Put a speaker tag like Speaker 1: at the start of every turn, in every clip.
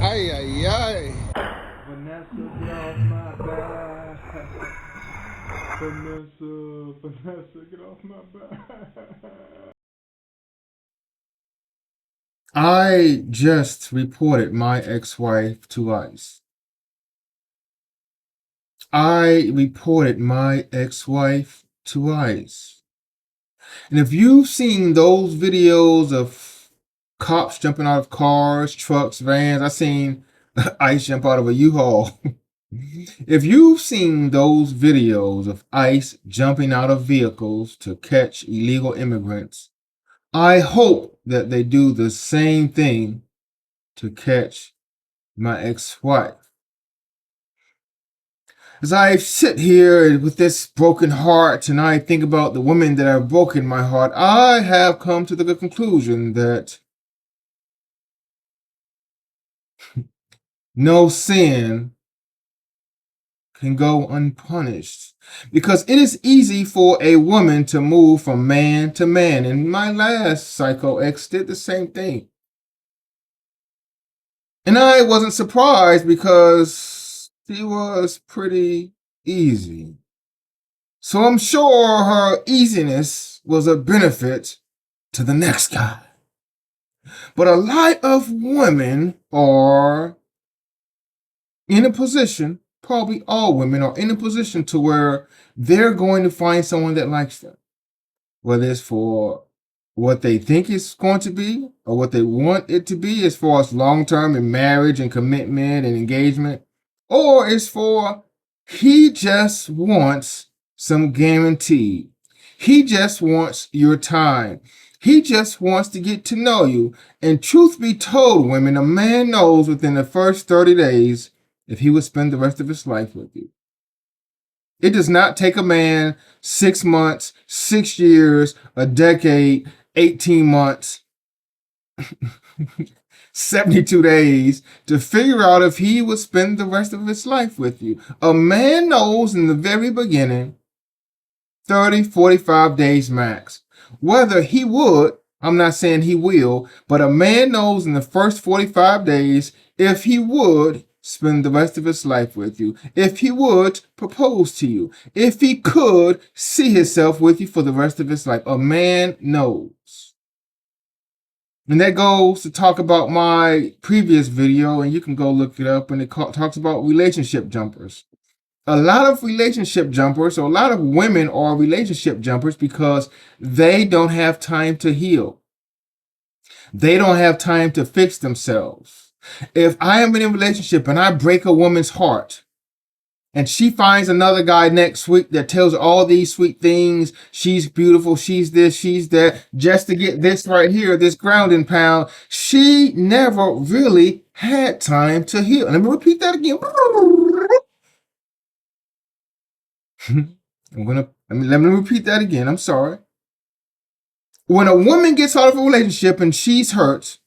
Speaker 1: Ay, ay, ay.
Speaker 2: Vanessa, get off my back. Vanessa, get off my back.
Speaker 3: I just reported my ex-wife to ICE. I reported my ex-wife to ICE. And if you've seen those videos of cops jumping out of cars, trucks, vans, I've seen ICE jump out of a U-Haul. If you've seen those videos of ICE jumping out of vehicles to catch illegal immigrants, I hope that they do the same thing to catch my ex-wife. As I sit here with this broken heart and I think about the women that have broken my heart, I have come to the conclusion that no sin can go unpunished. Because it is easy for a woman to move from man to man. And my last psycho ex did the same thing. And I wasn't surprised because she was pretty easy. So I'm sure her easiness was a benefit to the next guy. But a lot of women are in a position, probably all women are in a position to where they're going to find someone that likes them. Whether it's for what they think it's going to be or what they want it to be as far as long-term in marriage and commitment and engagement, or it's for he just wants some guarantee. He just wants your time. He just wants to get to know you. And truth be told, women, a man knows within the first 30 days if he would spend the rest of his life with you. It does not take a man 6 months, 6 years, a decade, 18 months, 72 days to figure out if he would spend the rest of his life with you. A man knows in the very beginning, 30, 45 days max. Whether he would, I'm not saying he will, but a man knows in the first 45 days if he would spend the rest of his life with you, if he would propose to you, if he could see himself with you for the rest of his life. A man knows. And that goes to talk about my previous video, and you can go look it up, and it talks about relationship jumpers. A lot of relationship jumpers, or a lot of women are relationship jumpers because they don't have time to heal. They don't have time to fix themselves. If I am in a relationship and I break a woman's heart and she finds another guy next week that tells her all these sweet things, she's beautiful, she's this, she's that, just to get this right here, this grounding pound, she never really had time to heal. And let me repeat that again. Let me repeat that again. I'm sorry. When a woman gets out of a relationship and she's hurt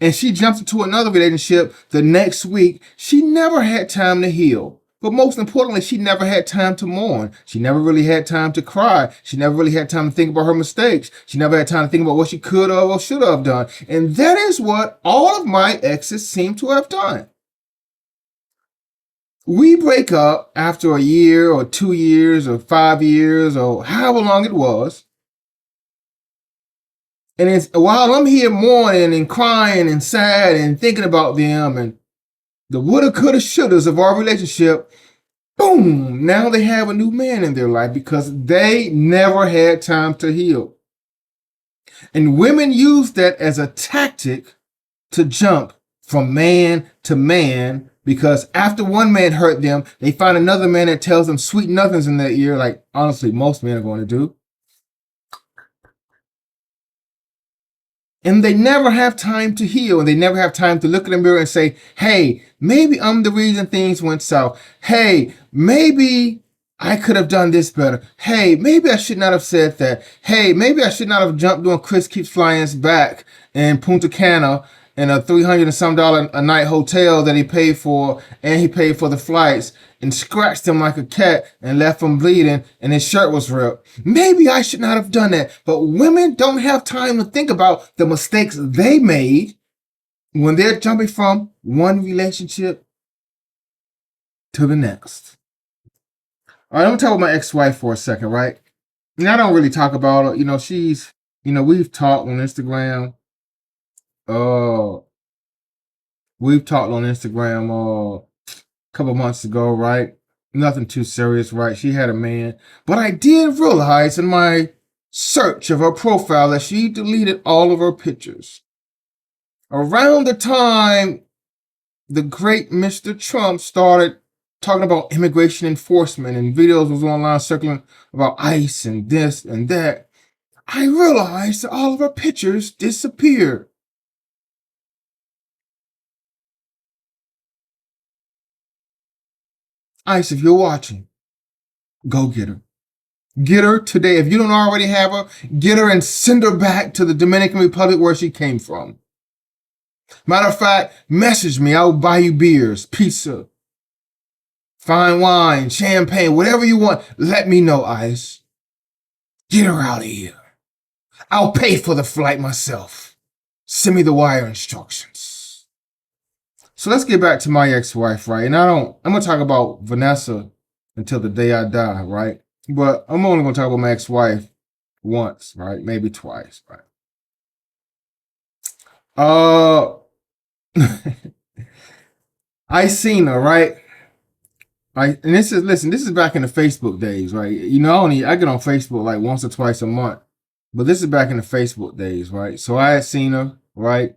Speaker 3: and she jumps into another relationship the next week, she never had time to heal. But most importantly, she never had time to mourn. She never really had time to cry. She never really had time to think about her mistakes. She never had time to think about what she could have or should have done. And that is what all of my exes seem to have done. We break up after a year or 2 years or 5 years or however long it was. And it's while I'm here mourning and crying and sad and thinking about them and the woulda, coulda, shouldas of our relationship, boom, now they have a new man in their life because they never had time to heal. And women use that as a tactic to jump from man to man because after one man hurt them, they find another man that tells them sweet nothings in their ear, like honestly most men are going to do. And they never have time to heal, and they never have time to look in the mirror and say, hey, maybe I'm the reason things went south. Hey, maybe I could have done this better. Hey, maybe I should not have said that. Hey, maybe I should not have jumped on Chris Keeps Flying's back in Punta Cana in a $300 and some a night hotel that he paid for, and he paid for the flights, and scratched him like a cat and left him bleeding, and his shirt was ripped. Maybe I should not have done that. But women don't have time to think about the mistakes they made when they're jumping from one relationship to the next. All right, I'm gonna talk about my ex-wife for a second, right? And I don't really talk about her. We've talked on Instagram. Uh, we've talked on Instagram a couple months ago, right? Nothing too serious, right? She had a man, but I did realize in my search of her profile that she deleted all of her pictures. Around the time the great Mr. Trump started talking about immigration enforcement and videos was online circling about ICE and this and that, I realized that all of her pictures disappeared. ICE, if you're watching, go get her. Get her today. If you don't already have her, get her and send her back to the Dominican Republic where she came from. Matter of fact, message me. I'll buy you beers, pizza, fine wine, champagne, whatever you want. Let me know, ICE. Get her out of here. I'll pay for the flight myself. Send me the wire instructions. So let's get back to my ex-wife, right? And I'm going to talk about Vanessa until the day I die, right? But I'm only going to talk about my ex-wife once, right? Maybe twice, right? I seen her, right? And this is back in the Facebook days, right? I get on Facebook like once or twice a month. But this is back in the Facebook days, right? So I had seen her, right?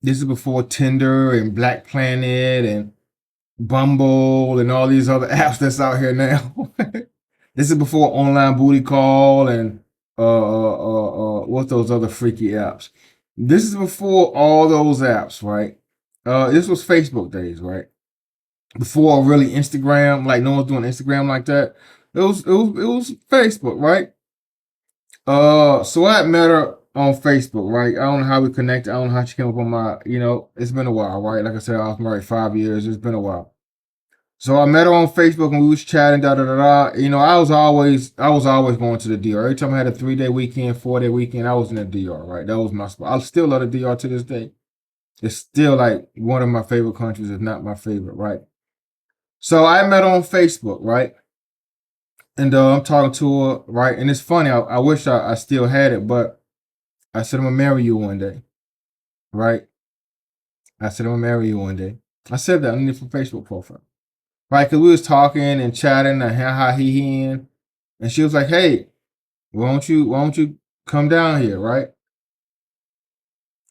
Speaker 3: This is before Tinder and Black Planet and Bumble and all these other apps that's out here now. This is before Online Booty Call and what those other freaky apps. This is before all those apps, right? This was Facebook days, right? Before really Instagram, like no one's doing Instagram like that. It was Facebook, right? So I met her on Facebook, right? I don't know how we connected. I don't know how she came up on my, it's been a while, right? Like I said, I was married 5 years. It's been a while. So I met her on Facebook and we was chatting, da da da da. I was always going to the DR. Every time I had a 3-day weekend, 4-day weekend, I was in the DR, right? That was my spot. I still love the DR to this day. It's still like one of my favorite countries, if not my favorite, right? So I met her on Facebook, right? And I'm talking to her, right? And it's funny. I wish I still had it, but I said, I'm going to marry you one day, right? I said, I'm going to marry you one day. I said that underneath her Facebook profile, right? Because we was talking and chatting and how he in. And she was like, hey, why don't you come down here, right?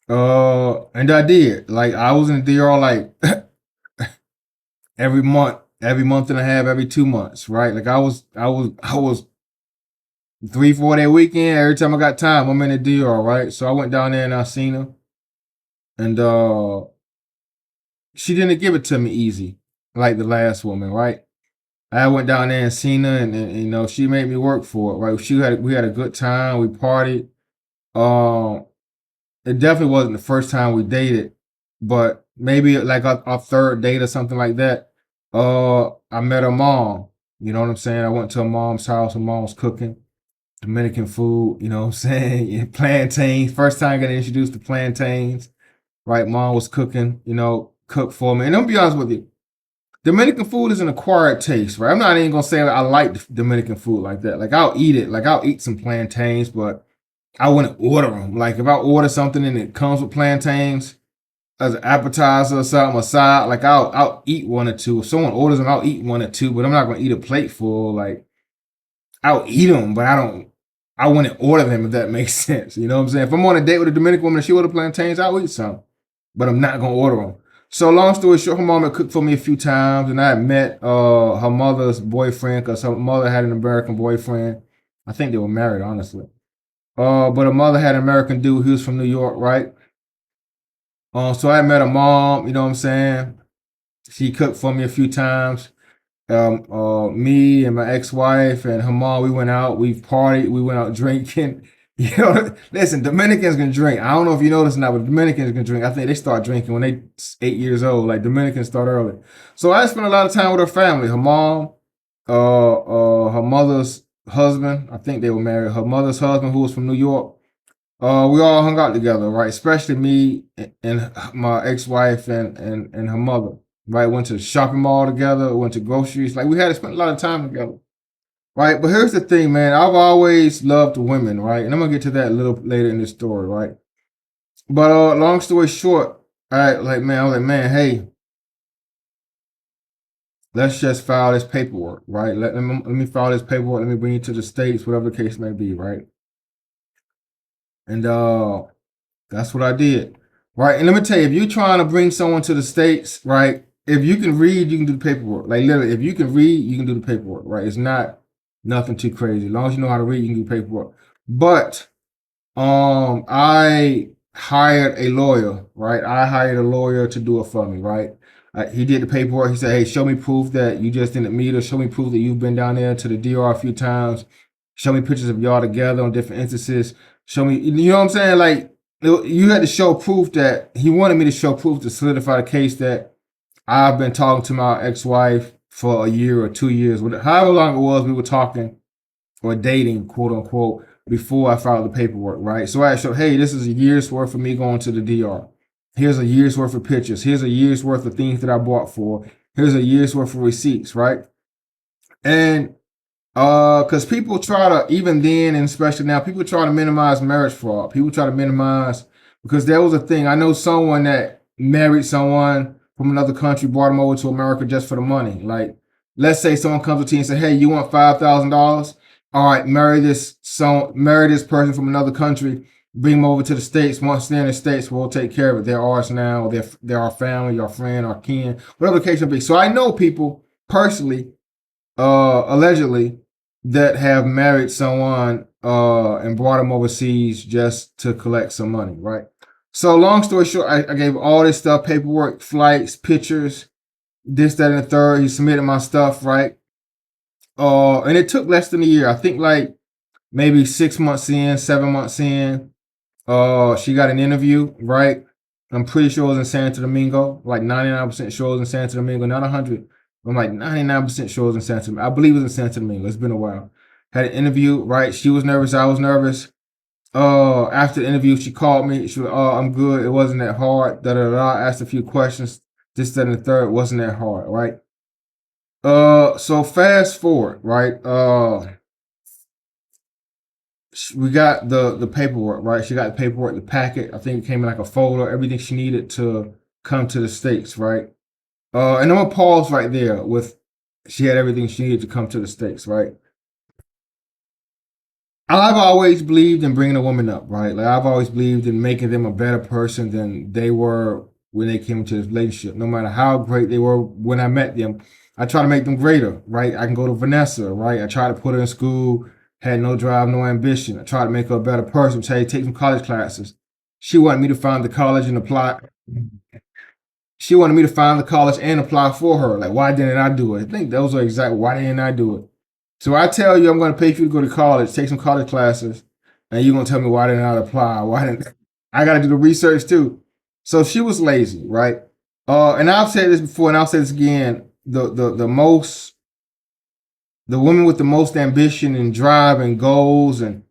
Speaker 3: And I did. Like, I was in the DR like every month and a half, every 2 months, right? Like I was 3-4 day weekend. Every time I got time, I'm in the DR, right? So I went down there and I seen her. And she didn't give it to me easy, like the last woman, right? I went down there and seen her and she made me work for it, right? We had a good time, we partied. It definitely wasn't the first time we dated, but maybe like our third date or something like that. I met her mom. You know what I'm saying? I went to her mom's house. Her mom was cooking Dominican food. You know what I'm saying? Yeah, plantains. First time I got introduced to plantains. Right? Mom was cooking. Cooked for me. And I'm gonna be honest with you, Dominican food is an acquired taste, right? I'm not even gonna say I like Dominican food like that. Like I'll eat it. Like I'll eat some plantains, but I wouldn't order them. Like if I order something and it comes with plantains as an appetizer or something, a side, like I'll eat one or two. If someone orders them, I'll eat one or two, but I'm not gonna eat a plate full. Like I'll eat them, but I wouldn't order them if that makes sense. You know what I'm saying? If I'm on a date with a Dominican woman and she order plantains, I'll eat some, but I'm not gonna order them. So long story short, her mom had cooked for me a few times, and I had met her mother's boyfriend because her mother had an American boyfriend. I think they were married, honestly. But her mother had an American dude. He was from New York, right? So I met her mom. You know what I'm saying? She cooked for me a few times. Me and my ex-wife and her mom, we went out. We partied. We went out drinking. Listen, Dominicans can drink. I don't know if you know this or not, but Dominicans can drink. I think they start drinking when they 8 years old. Like Dominicans start early. So I spent a lot of time with her family. Her mom, her mother's husband. I think they were married. Her mother's husband, who was from New York, We all hung out together, right? Especially me and my ex-wife and her mother, right? Went to the shopping mall together, went to groceries. Like we had to spend a lot of time together, right? But here's the thing, man. I've always loved women, right? And I'm gonna get to that a little later in this story, right? But long story short, I was like, man, hey, let's just file this paperwork, right? Let me file this paperwork. Let me bring you to the States, whatever the case may be, right? And that's what I did. Right. And let me tell you, if you're trying to bring someone to the States, right, if you can read, you can do the paperwork. Like literally, if you can read, you can do the paperwork, right? It's not nothing too crazy. As long as you know how to read, you can do paperwork. But I hired a lawyer, right? I hired a lawyer to do it for me, right? He did the paperwork. He said, hey, show me proof that you just didn't meet her. Show me proof that you've been down there to the DR a few times. Show me pictures of y'all together on different instances. Show me, you know what I'm saying? Like, you had to show proof that he wanted me to show proof to solidify the case that I've been talking to my ex-wife for a year or 2 years, however long it was we were talking or dating, quote unquote, before I filed the paperwork, right? So I showed, hey, this is a year's worth of me going to the DR. Here's a year's worth of pictures. Here's a year's worth of things that I bought for. Here's a year's worth of receipts, right? And because people try to, even then and especially now, people try to minimize marriage fraud. People try to minimize, because there was a thing. I know someone that married someone from another country, brought them over to America just for the money. Like, let's say someone comes to you and say, "Hey, you want $5,000? All right, marry this person from another country, bring them over to the States. Once they're in the States, we'll take care of it. They're ours now. They're our family, our friend, our kin, whatever the case may be." So I know people personally, allegedly, that have married someone and brought them overseas just to collect some money, right? So long story short, I gave all this stuff, paperwork, flights, pictures, this, that, and the third. He submitted my stuff, right? And it took less than a year. I think like maybe 6 months in, 7 months in, she got an interview, right? I'm pretty sure it was in Santo Domingo, like 99% sure it was in Santo Domingo, not 100. I'm like 99% sure it was in Santo Domingo. I believe it was in Santo Domingo. It's been a while. Had an interview, right? She was nervous. I was nervous. After the interview, she called me. She was, "Oh, I'm good. It wasn't that hard." Da da da. Asked a few questions. This, that, and the third. It wasn't that hard, right? So fast forward, right? We got the paperwork, right? She got the paperwork, the packet. I think it came in like a folder, everything she needed to come to the States, right? And I'm gonna pause right there with, she had everything she needed to come to the States, right? I've always believed in bringing a woman up, right? Like I've always believed in making them a better person than they were when they came into this relationship. No matter how great they were when I met them, I try to make them greater, right? I can go to Vanessa, right? I try to put her in school, had no drive, no ambition. I try to make her a better person. Say, take some college classes. She wanted me to find the college and apply. She wanted me to find the college and apply for her. Like, why didn't I do it? I think those are exactly why didn't I do it? So I tell you, I'm going to pay for you to go to college, take some college classes, and you're going to tell me why didn't I apply? Why didn't I got to do the research too? So she was lazy, right? And I've said this before, and I'll say this again: the woman with the most ambition and drive and goals and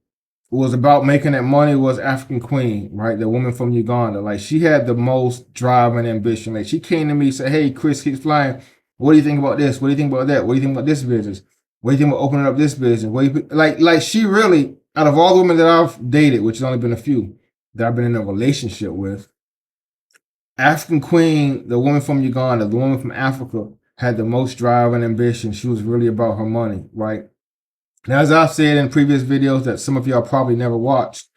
Speaker 3: was about making that money was African Queen, right? The woman from Uganda. Like she had the most drive and ambition. Like she came to me and said, "Hey, Chris keeps flying. What do you think about this? What do you think about that? What do you think about this business? What do you think about opening up this business?" Like she really, out of all the women that I've dated, which has only been a few that I've been in a relationship with, African Queen, the woman from Uganda, the woman from Africa, had the most drive and ambition. She was really about her money, right? Now, as I've said in previous videos that some of y'all probably never watched,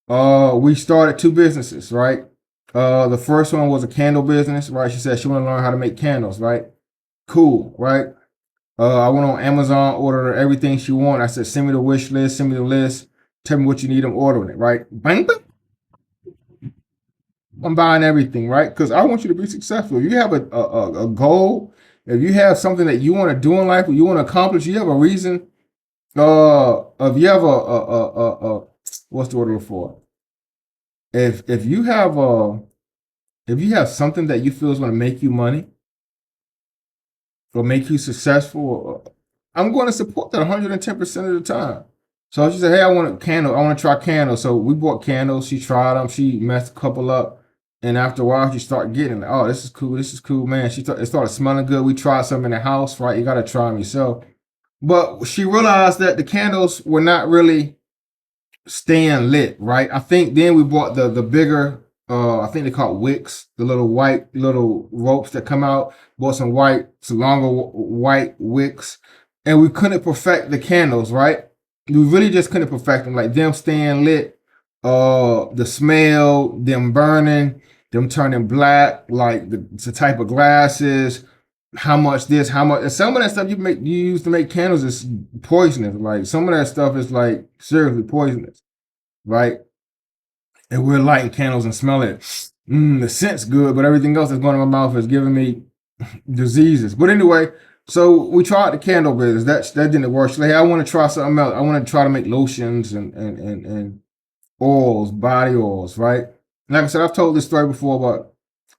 Speaker 3: we started two businesses, right? The first one was a candle business, right? She said she wanted to learn how to make candles, right? Cool, right? I went on Amazon, ordered her everything she wanted. I said, send me the wish list, send me the list, tell me what you need, I'm ordering it, right? Bang, bang, I'm buying everything, right? Because I want you to be successful. If you have a goal, if you have something that you want to do in life, or you want to accomplish, you have a reason. If you have what's the word for? If you have if you have something that you feel is going to make you money or make you successful, I'm going to support that 110% of the time. So she said, "Hey, I want a candle. I want to try candles." So we bought candles. She tried them. She messed a couple up, and after a while, she started getting like, "Oh, this is cool. This is cool, man." It started smelling good. We tried some in the house, right? You gotta try them yourself. But she realized that the candles were not really staying lit, right? I think then we bought the bigger, I think they call it wicks, the little white little ropes that come out. Bought some longer white wicks, and we couldn't perfect the candles, right? We really just couldn't perfect them, like them staying lit, the smell, them burning, them turning black, like the type of glasses, how much this, how much, and some of that stuff you use to make candles is poisonous. Like some of that stuff is like seriously poisonous, right? And we're lighting candles and smelling it. The scent's good, but everything else that's going in my mouth is giving me diseases. But anyway, so we tried the candle business. That didn't work. She's like, hey, I want to try something else. I want to try to make lotions and oils, body oils, right? Like I said, I've told this story before, but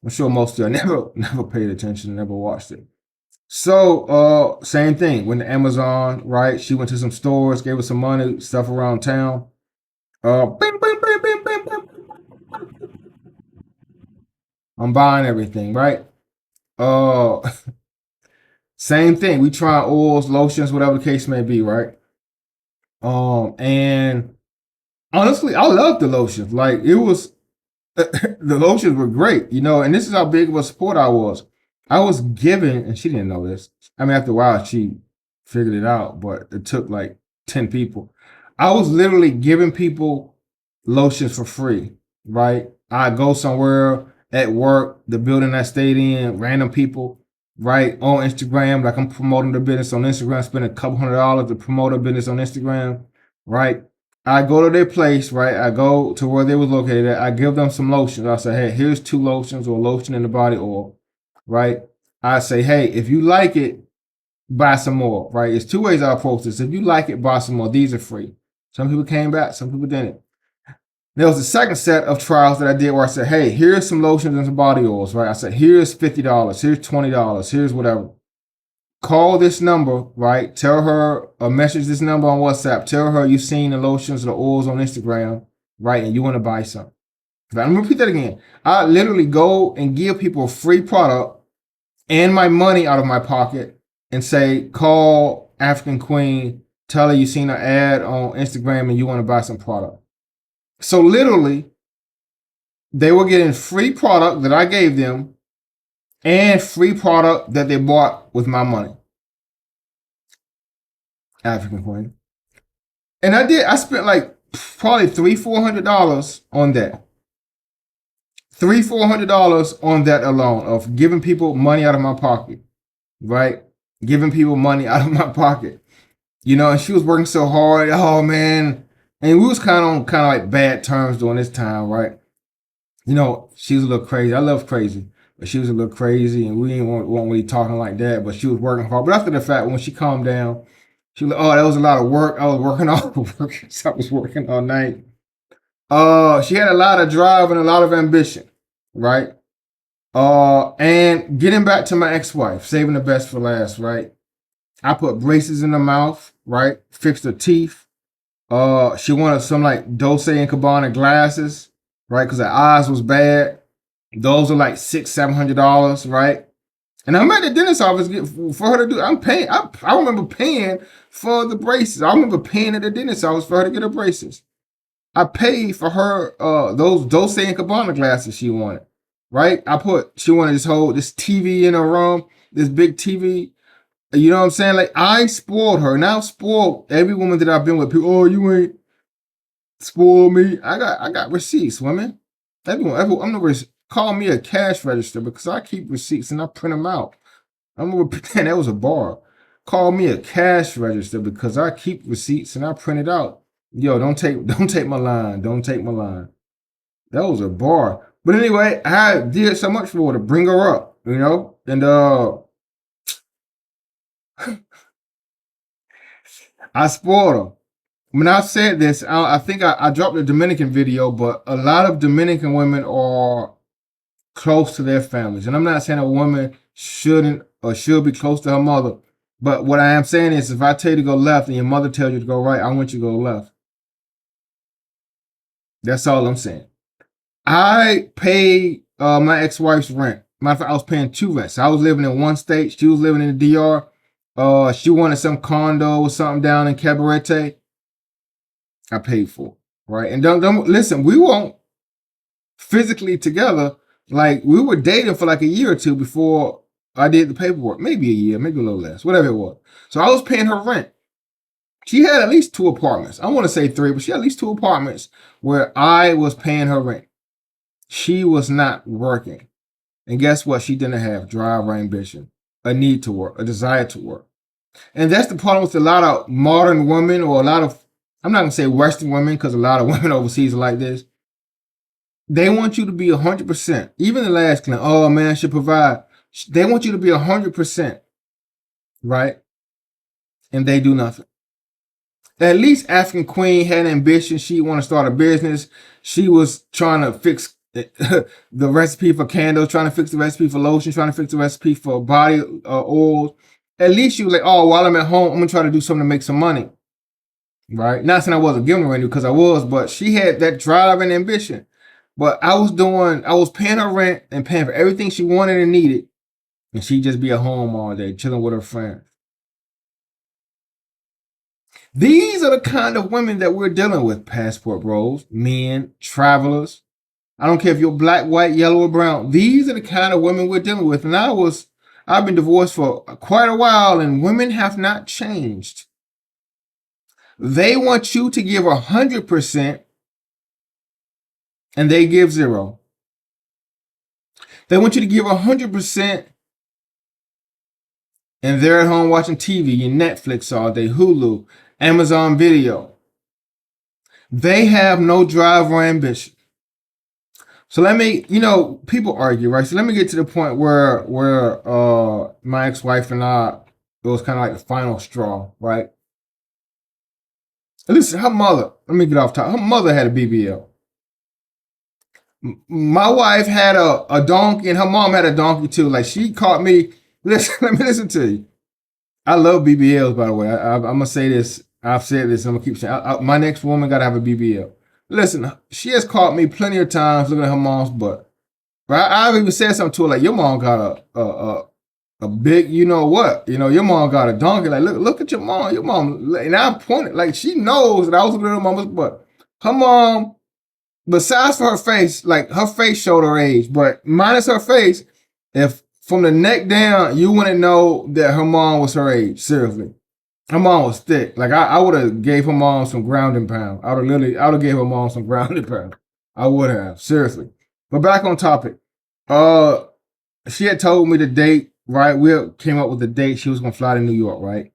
Speaker 3: I'm sure most of you never paid attention, never watched it. So, same thing. Went to Amazon, right? She went to some stores, gave us some money, stuff around town. Bing, bing, bing, bing, bing, bing. I'm buying everything, right? Uh, Same thing. We try oils, lotions, whatever the case may be, right? And honestly, I love the lotions. Like it was, the lotions were great, and this is how big of a support I was. I was giving, and she didn't know this. I mean, after a while, she figured it out, but it took like 10 people. I was literally giving people lotions for free, right? I go somewhere at work, the building I stayed in, random people, right? On Instagram, like I'm promoting the business on Instagram, spending a couple $100 to promote a business on Instagram, right? I go to their place, right? I go to where they were located at. I give them some lotions. I say, hey, here's 2 lotions or lotion in the body oil, right? I say, hey, if you like it, buy some more, right? It's 2 ways I approach this. If you like it, buy some more. These are free. Some people came back, some people didn't. There was a second set of trials that I did where I said, hey, here's some lotions and some body oils, right? I said, here's $50, here's $20, here's whatever. Call this number, right? Tell her or message this number on WhatsApp. Tell her you've seen the lotions or the oils on Instagram, right? And you want to buy some. I'm gonna repeat that again. I literally go and give people a free product and my money out of my pocket and say, call African Queen, tell her you seen an ad on Instagram and you want to buy some product. So literally, they were getting free product that I gave them and free product that they bought with my money. African Queen. And I spent like probably $300-400 on that. $300-400 on that alone of giving people money out of my pocket, right? Giving people money out of my pocket. And she was working so hard. Oh man. And we was kind of like bad terms during this time, right? She was a little crazy. I love crazy, but she was a little crazy, and we didn't want really talking like that. But she was working hard. But after the fact, when she calmed down, she was like, "Oh, that was a lot of work. I was working all I was working all night." She had a lot of drive and a lot of ambition, right? And getting back to my ex-wife, saving the best for last, right? I put braces in her mouth, right? Fixed her teeth. She wanted some like Dolce and Gabbana glasses, right? Because her eyes was bad. Those are like $600-700, right? And I'm at the dentist office for her to do. I'm paying. I remember paying for the braces. I remember paying at the dentist office for her to get her braces. I paid for her those Dolce and Gabbana glasses she wanted, right? She wanted this TV in her room, this big TV. You know what I'm saying? Like I spoiled her. Now I've spoiled every woman that I've been with. People, oh, you ain't spoiled me. I got receipts, women. I'm the call me a cash register because I keep receipts and I print them out. I'm gonna pretend that was a bar. Call me a cash register because I keep receipts and I print it out. Yo, don't take my line. Don't take my line. That was a bar. But anyway, I did so much for her to bring her up, and I spoiled her. When I said this, I think I dropped a Dominican video, but a lot of Dominican women are close to their families. And I'm not saying a woman shouldn't or should be close to her mother, But what I am saying is, if I tell you to go left and your mother tells you to go right, I want you to go left. That's all I'm saying. I paid my ex-wife's rent. Matter of fact, I was paying two rents. I was living in one state. She was living in the DR. She wanted some condo or something down in Cabarete. I paid for it, right? And don't listen. We weren't physically together. Like, we were dating for like a year or two before I did the paperwork. Maybe a year, maybe a little less, whatever it was. So I was paying her rent. She had at least two apartments. I want to say three, but she had at least two apartments where I was paying her rent. She was not working. And guess what? She didn't have drive or ambition, a need to work, a desire to work. And that's the problem with a lot of modern women, or a lot of, I'm not going to say Western women, because a lot of women overseas are like this. They want you to be 100%. Even the last client, oh, man should provide. They want you to be 100%, right? And they do nothing. At least African Queen had ambition. She wanted to start a business. She was trying to fix the recipe for candles, trying to fix the recipe for lotion, trying to fix the recipe for body oils. At least she was like, oh, while I'm at home, I'm going to try to do something to make some money, right? Not saying I wasn't giving her any, because I was, but she had that drive and ambition. But I was paying her rent and paying for everything she wanted and needed. And she'd just be at home all day, chilling with her friends. These are the kind of women that we're dealing with, passport bros, men, travelers. I don't care if you're black, white, yellow, or brown. These are the kind of women we're dealing with. And I've been divorced for quite a while, and women have not changed. They want you to give 100%, and they give 0. They want you to give 100%, and they're at home watching TV, your Netflix all day, Hulu, Amazon Video. They have no drive or ambition. So let me, people argue, right? So let me get to the point where my ex-wife and I, it was kind of like the final straw, right? Listen, her mother, let me get off top. Her mother had a BBL. My wife had a donkey, and her mom had a donkey too. Like, she caught me. Listen, let me listen to you. I love BBLs, by the way. I'm going to say this. I've said this. I'm going to keep saying my next woman got to have a BBL. Listen, she has caught me plenty of times looking at her mom's butt. Right? I've even said something to her like, your mom got a big, you know what? Your mom got a donkey. Like, look at your mom. Your mom. And I pointed, like, she knows that I was looking at her mama's butt. Her mom, besides for her face, like, her face showed her age, but minus her face, if from the neck down, you wouldn't know that her mom was her age. Seriously. Her mom was thick. Like, I would have gave her mom some grounding pound. I would have gave her mom some grounding pound. I would have. Seriously. But back on topic. She had told me the date, right? We came up with the date. She was going to fly to New York, right?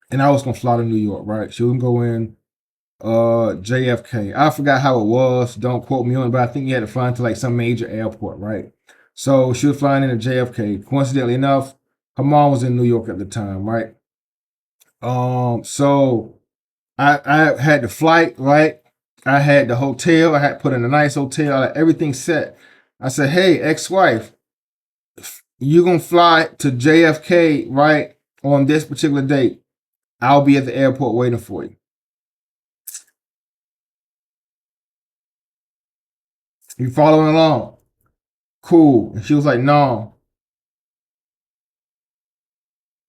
Speaker 3: And I was going to fly to New York, right? She was going to go in JFK. I forgot how it was. Don't quote me on it, but I think you had to fly into like some major airport, right? So she was flying into JFK. Coincidentally enough, her mom was in New York at the time, right? So I had the flight, right? I had the hotel. I had put in a nice hotel. I had everything set. I said, hey, ex-wife, you're going to fly to JFK, right, on this particular date. I'll be at the airport waiting for you. You following along? Cool. And she was like, no,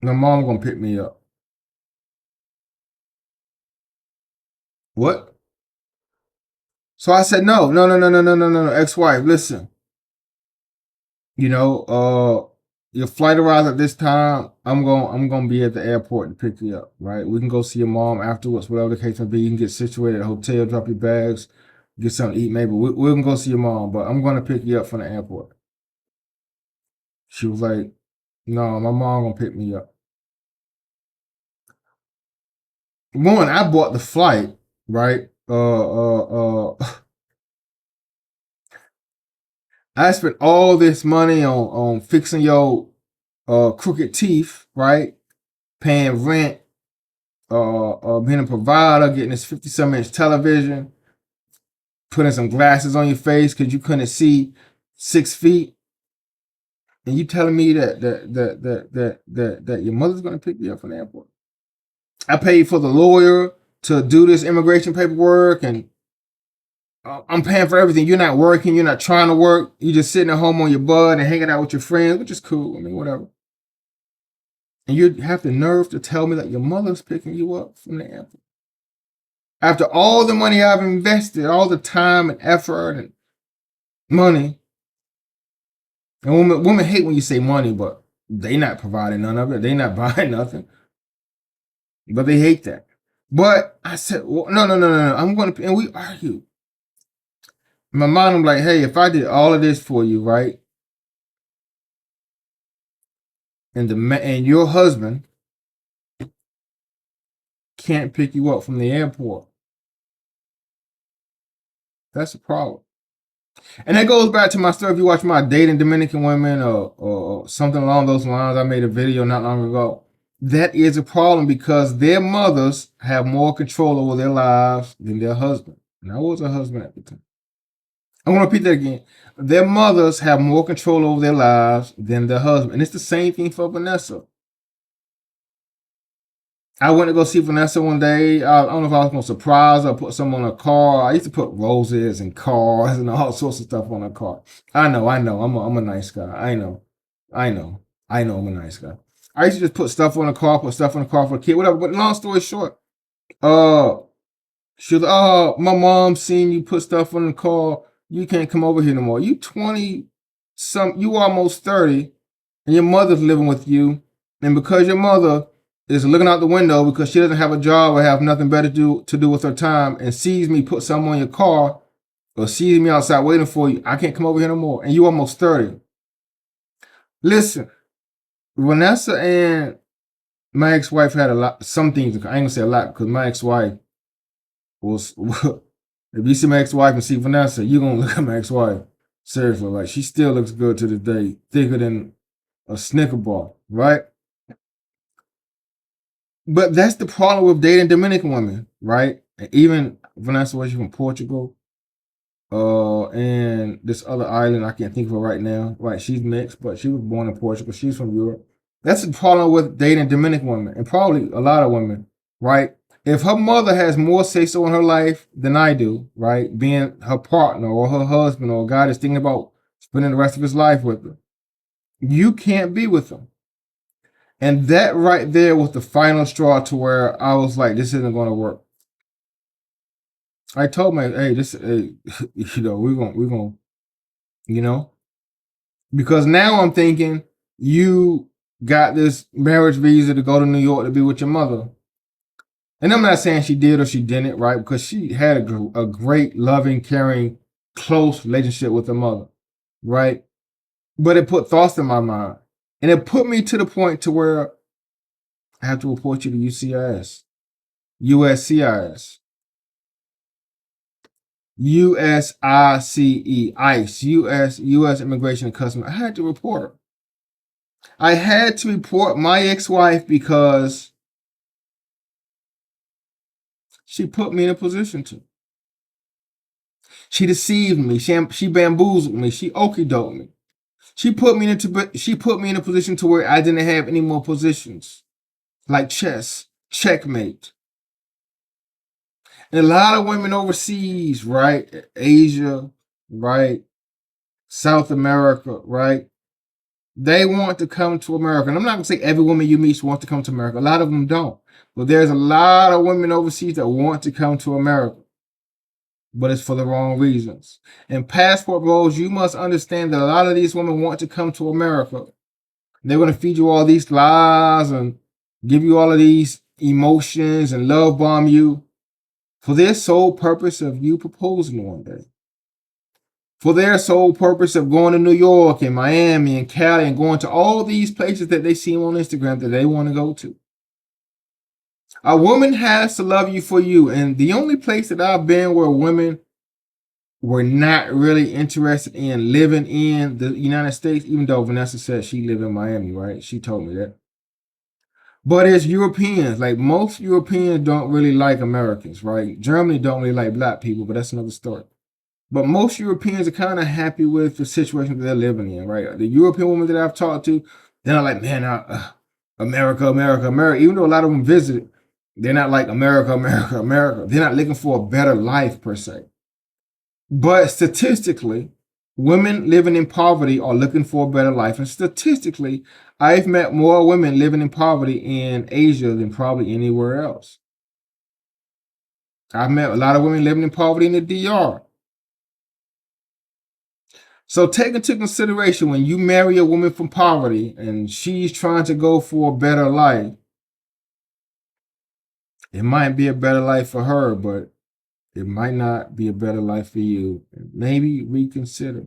Speaker 3: my mom going to pick me up. What? So I said, no, ex-wife, listen. Your flight arrives at this time. I'm gonna be at the airport to pick you up, right? We can go see your mom afterwards, whatever the case may be. You can get situated at a hotel, drop your bags, get something to eat, maybe. We can go see your mom, but I'm gonna pick you up from the airport. She was like, no, my mom gonna pick me up. One, I bought the flight, right? I spent all this money on fixing your crooked teeth, right? Paying rent, being a provider, getting this 50-some-inch television, putting some glasses on your face because you couldn't see 6 feet. And you telling me that your mother's gonna pick you up from the airport? I paid for the lawyer to do this immigration paperwork, and I'm paying for everything. You're not working. You're not trying to work. You're just sitting at home on your butt and hanging out with your friends, which is cool. I mean, whatever. And you have the nerve to tell me that your mother's picking you up from the airport. After all the money I've invested, all the time and effort and money. And women hate when you say money, but they not providing none of it. They not buying nothing. But they hate that. But I said, well, no. I'm going to, and we argue. In my mind, I'm like, hey, if I did all of this for you, right? And your husband can't pick you up from the airport, that's a problem. And that goes back to my story. If you watch my dating Dominican women or something along those lines, I made a video not long ago. That is a problem because their mothers have more control over their lives than their husband. And I was a husband at the time. I'm going to repeat that again. Their mothers have more control over their lives than their husband. And it's the same thing for Vanessa. I went to go see Vanessa one day. I don't know if I was going to surprise her or put something on her car. I used to put roses and cars and all sorts of stuff on her car. I know. I'm a nice guy. I know. I'm a nice guy. I used to just put stuff on the car, put stuff on the car for a kid, whatever. But long story short, she was, my mom seen you put stuff on the car. You can't come over here no more. You 20 you almost 30, and your mother's living with you. And because your mother is looking out the window because she doesn't have a job or have nothing better to do with her time and sees me put something on your car or sees me outside waiting for you, I can't come over here no more. And you almost 30. Listen, Vanessa and my ex-wife had some things. I ain't gonna say a lot because my ex-wife was, if you see my ex-wife and see Vanessa, you're gonna look at my ex-wife. Seriously, like she still looks good to this day, thicker than a Snicker bar, right? But that's the problem with dating Dominican women, right? And even Vanessa was from Portugal, and this other island I can't think of her right now. Right, she's mixed, but she was born in Portugal. She's from Europe. That's the problem with dating Dominican women, and probably a lot of women, right? If her mother has more say so in her life than I do, right, being her partner or her husband or a guy that's thinking about spending the rest of his life with her, you can't be with them. And that right there was the final straw to where I was like, this isn't going to work. I told my, hey, we're going, because now I'm thinking you got this marriage visa to go to New York to be with your mother. And I'm not saying she did or she didn't, right? Because she had a great, loving, caring, close relationship with her mother, right? But it put thoughts in my mind. And it put me to the point to where I have to report you to USCIS, USCIS, USICE, ICE, US Immigration and Customs. I had to report her. I had to report my ex-wife because she put me in a position to. She deceived me. She bamboozled me. She okey-doked me. She put me in a position to where I didn't have any more positions. Like chess, checkmate. And a lot of women overseas, right? Asia, right? South America, right? They want to come to America. And I'm not going to say every woman you meet wants to come to America. A lot of them don't. But there's a lot of women overseas that want to come to America. But it's for the wrong reasons. And passport bros, you must understand that a lot of these women want to come to America. They're going to feed you all these lies and give you all of these emotions and love bomb you for their sole purpose of you proposing one day. For their sole purpose of going to New York and Miami and Cali and going to all these places that they see on Instagram that they want to go to. A woman has to love you for you. And the only place that I've been where women were not really interested in living in the United States, even though Vanessa said she lived in Miami, right? She told me that. But it's Europeans. Like most Europeans don't really like Americans, right? Germany don't really like black people, but that's another story. But most Europeans are kind of happy with the situation that they're living in, right? The European women that I've talked to, they're not like, man, America, America, America. Even though a lot of them visit, they're not like America, America, America. They're not looking for a better life per se. But statistically, women living in poverty are looking for a better life. And statistically, I've met more women living in poverty in Asia than probably anywhere else. I've met a lot of women living in poverty in the DR. So take into consideration when you marry a woman from poverty and she's trying to go for a better life, it might be a better life for her, but it might not be a better life for you. Maybe reconsider.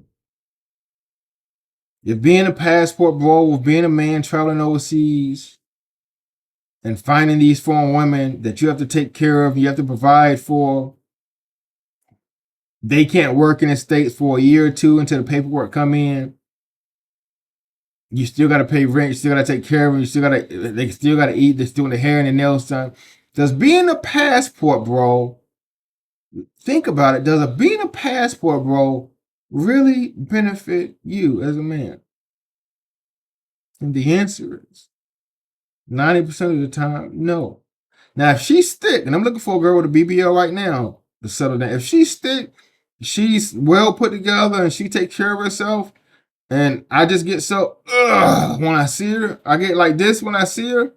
Speaker 3: If being a passport bro, with being a man traveling overseas and finding these foreign women that you have to take care of, you have to provide for, they can't work in the States for a year or two until the paperwork come in. You still got to pay rent. You still got to take care of them. They still got to eat. They're still doing the hair and the nails done. Does being a passport bro, think about it. Does being a passport bro really benefit you as a man? And the answer is 90% of the time, no. Now, if she's thick, and I'm looking for a girl with a BBL right now to settle down. If she's thick, she's well put together, and she takes care of herself, and I just get so when I see her, I get like this when I see her.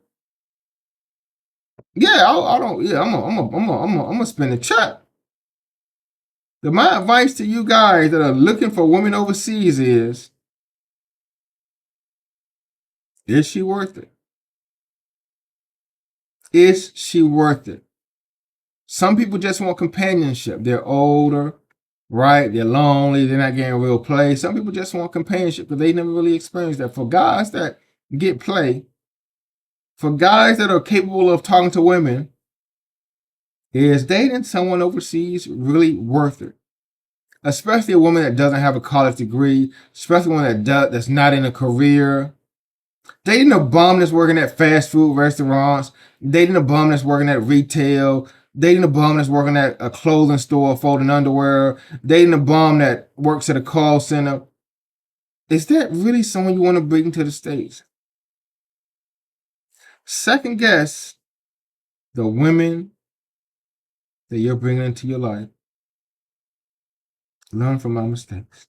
Speaker 3: Yeah, I don't. Yeah, I'm gonna spend a check. My advice to you guys that are looking for women overseas is she worth it? Is she worth it? Some people just want companionship. They're older, right? They're lonely. They're not getting real play. Some people just want companionship because they never really experienced that. For guys that get play, for guys that are capable of talking to women, is dating someone overseas really worth it? Especially a woman that doesn't have a college degree, especially one that's not in a career. Dating a bum that's working at fast food restaurants, dating a bum that's working at retail, dating a bum that's working at a clothing store folding underwear, dating a bum that works at a call center. Is that really someone you want to bring to the States? Second guess the women that you're bringing into your life. Learn from my mistakes.